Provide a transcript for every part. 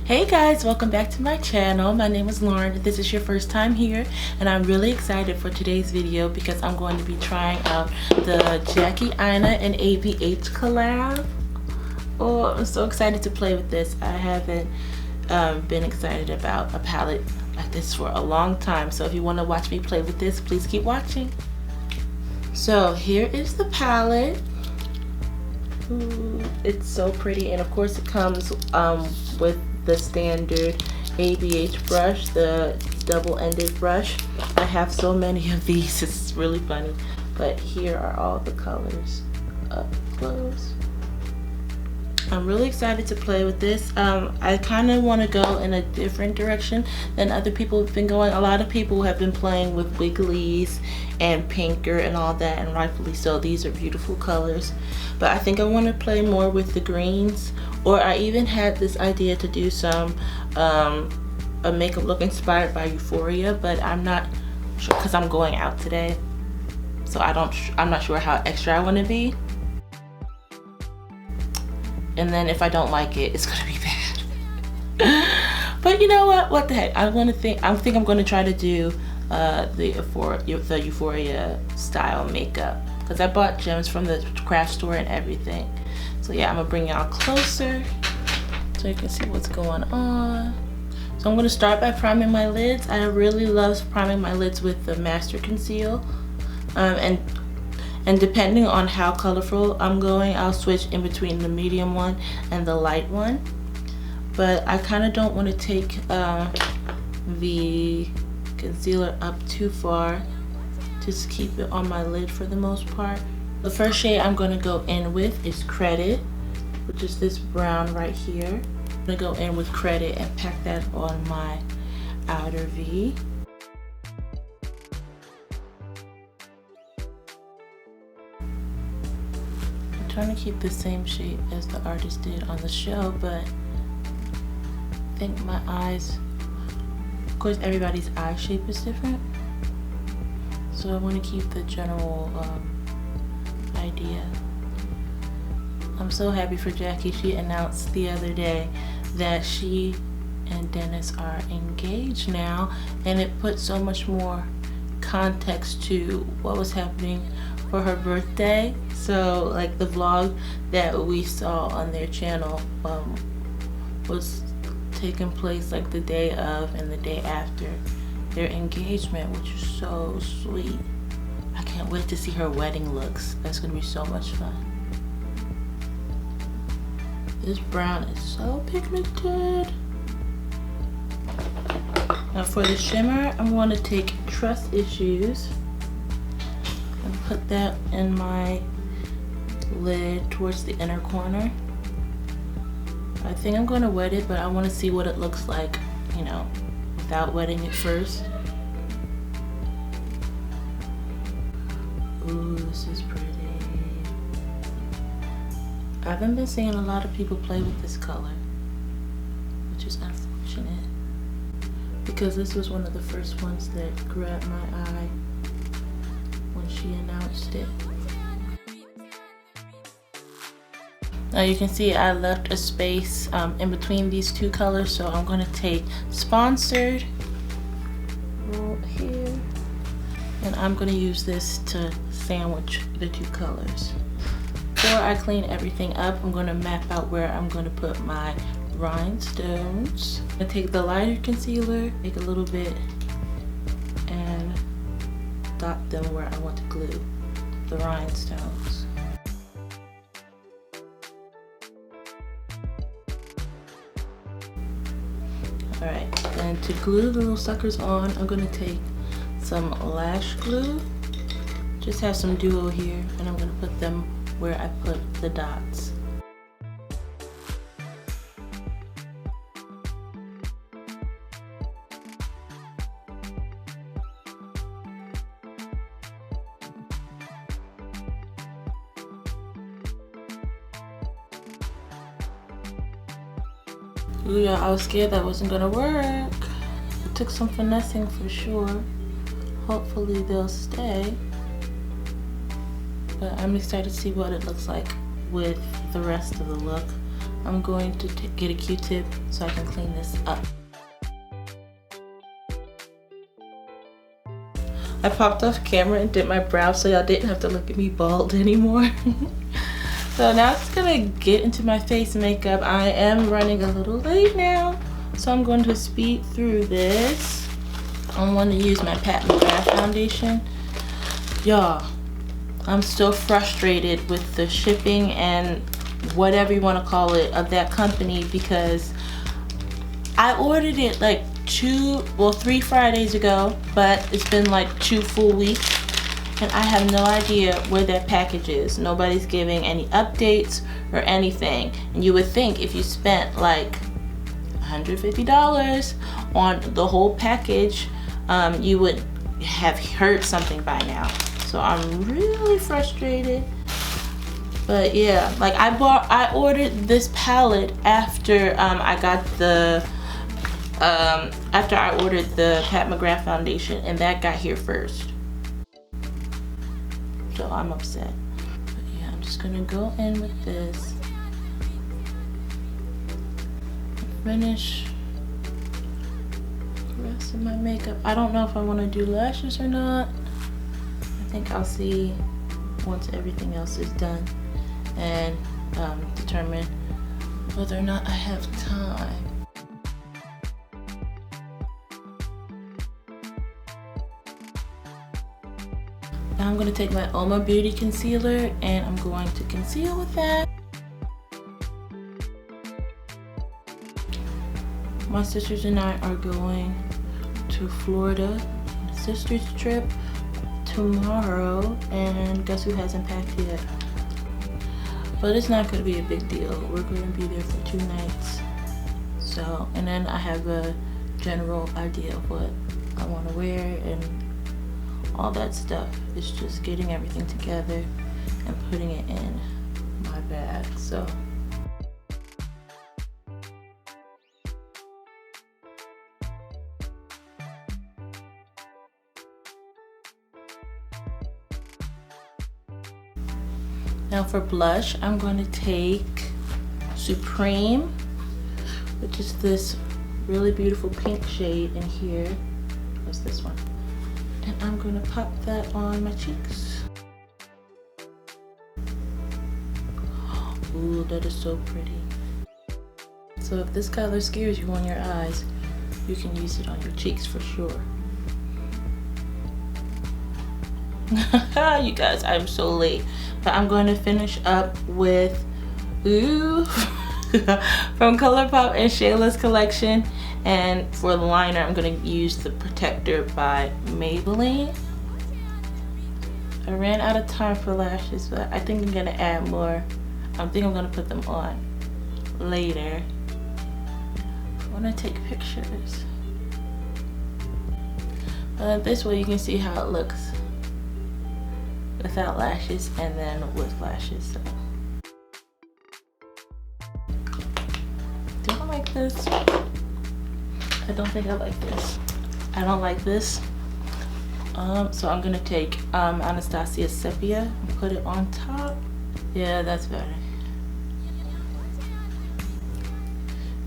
Hey guys, welcome back to my channel. My name is Lauryne. If this is your first time here, and I'm really excited for today's video because I'm going to be trying out the Jackie Aina and ABH collab. Oh, I'm so excited to play with this. I haven't been excited about a palette like this for a long time, so if you want to watch me play with this, please keep watching. So here is the palette. Ooh, it's so pretty, and of course it comes with the standard ABH brush, the double-ended brush. I have so many of these, it's really funny. But here are all the colors up close. I'm really excited to play with this. I kind of want to go in a different direction than other people have been going. A lot of people have been playing with wigglies and pinker and all that, and rightfully so. These are beautiful colors. But I think I want to play more with the greens, or I even had this idea to do some a makeup look inspired by Euphoria, but I'm not sure because I'm going out today, so I'm not sure how extra I want to be. And then if I don't like it, it's gonna be bad. But you know what the heck, I think I'm gonna try to do the Euphoria style makeup, because I bought gems from the craft store and everything. So yeah, I'm gonna bring y'all closer so you can see what's going on. So I'm gonna start by priming my lids. I really love priming my lids with the Master Conceal, and depending on how colorful I'm going, I'll switch in between the medium one and the light one. But I kind of don't want to take the concealer up too far. Just keep it on my lid for the most part. The first shade I'm going to go in with is Credit, which is this brown right here. I'm going to go in with Credit and pack that on my outer V. Trying to keep the same shape as the artist did on the show, but I think my eyes, of course everybody's eye shape is different, so I want to keep the general idea. I'm so happy for Jackie. She announced the other day that she and Denis are engaged now, and it put so much more context to what was happening for her birthday. So like the vlog that we saw on their channel was taking place like the day of and the day after their engagement, which is so sweet. I can't wait to see her wedding looks. That's gonna be so much fun. This brown is so pigmented. Now for the shimmer, I'm going to take Trust Issues and put that in my lid towards the inner corner. I think I'm going to wet it, but I want to see what it looks like, you know, without wetting it first. Ooh, this is pretty. I haven't been seeing a lot of people play with this color, which is unfortunate, because this was one of the first ones that grabbed my eye when she announced it. Now you can see I left a space in between these two colors, so I'm going to take Sponsored right here, and I'm going to use this to sandwich the two colors. Before I clean everything up, I'm going to map out where I'm going to put my rhinestones. I'm going to take the lighter concealer, take a little bit, and dot them where I want to glue the rhinestones. Alright, and to glue the little suckers on, I'm going to take some lash glue. Just have some duo here, and I'm going to put them where I put the dots. Ooh, yeah, I was scared that wasn't gonna work. It took some finessing for sure. Hopefully they'll stay. But I'm excited to see what it looks like with the rest of the look. I'm going to get a Q-tip so I can clean this up. I popped off camera and did my brows so y'all didn't have to look at me bald anymore. So now I'm just gonna get into my face makeup. I am running a little late now, so I'm going to speed through this. I'm going to use my Pat McGrath foundation. Y'all, I'm still frustrated with the shipping and whatever you want to call it of that company, because I ordered it like 3 Fridays ago, but it's been like 2 full weeks. And I have no idea where that package is. Nobody's giving any updates or anything. And you would think if you spent like $150 on the whole package, you would have heard something by now. So I'm really frustrated. But yeah, like I ordered this palette after I got the after I ordered the Pat McGrath foundation, and that got here first. So I'm upset. But yeah, I'm just gonna go in with this. Finish the rest of my makeup. I don't know if I want to do lashes or not. I think I'll see once everything else is done and determine whether or not I have time. Now I'm going to take my Oma Beauty concealer and I'm going to conceal with that. My sisters and I are going to Florida on a sister's trip tomorrow, and guess who hasn't packed yet? But it's not going to be a big deal. We're going to be there for 2 nights. So, and then I have a general idea of what I want to wear and all that stuff. It's just getting everything together and putting it in my bag. So now for blush, I'm going to take Supreme, which is this really beautiful pink shade in here. What's this one? And I'm going to pop that on my cheeks. Ooh, that is so pretty. So if this color scares you on your eyes, you can use it on your cheeks for sure. You guys, I'm so late. But I'm going to finish up with, ooh, from ColourPop and Shayla's collection. And for the liner, I'm going to use the Protector by Maybelline. I ran out of time for lashes, but I think I'm going to add more. I think I'm going to put them on later. I want to take pictures. This way you can see how it looks without lashes and then with lashes. So. Do I like this? I don't think I like this. I don't like this. So I'm gonna take Anastasia Sepia and put it on top. Yeah, that's better.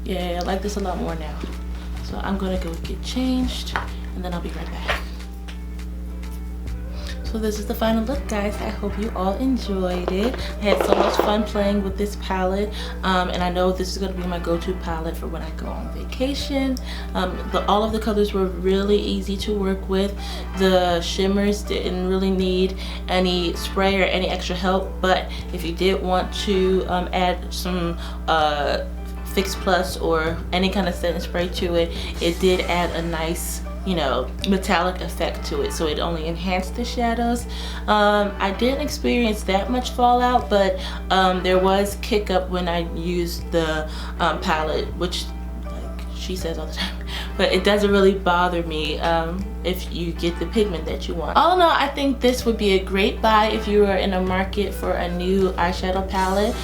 Yeah, I like this a lot more now. So I'm gonna go get changed and then I'll be right back. So this is the final look, guys. I hope you all enjoyed it. I had so much fun playing with this palette, and I know this is going to be my go-to palette for when I go on vacation. All of the colors were really easy to work with. The shimmers didn't really need any spray or any extra help, but if you did want to add some Fix Plus or any kind of setting spray to it, it did add a nice, you know, metallic effect to it, so it only enhanced the shadows. I didn't experience that much fallout, but there was kick up when I used the palette, which, like she says all the time, but it doesn't really bother me if you get the pigment that you want. All in all, I think this would be a great buy if you are in a market for a new eyeshadow palette.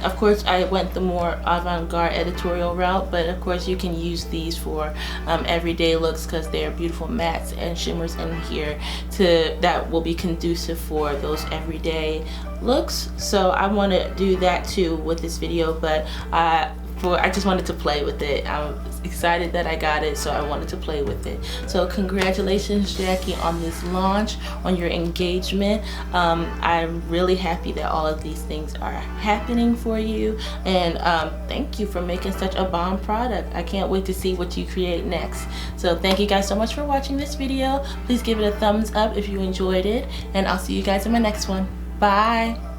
Of course, I went the more avant-garde editorial route, but of course you can use these for everyday looks because they're beautiful mattes and shimmers in here that will be conducive for those everyday looks. So I want to do that too with this video, but I just wanted to play with it. I'm excited that I got it, so I wanted to play with it. So congratulations, Jackie, on this launch, on your engagement. I'm really happy that all of these things are happening for you, and thank you for making such a bomb product. I can't wait to see what you create next. So thank you guys so much for watching this video. Please give it a thumbs up if you enjoyed it, and I'll see you guys in my next one. Bye.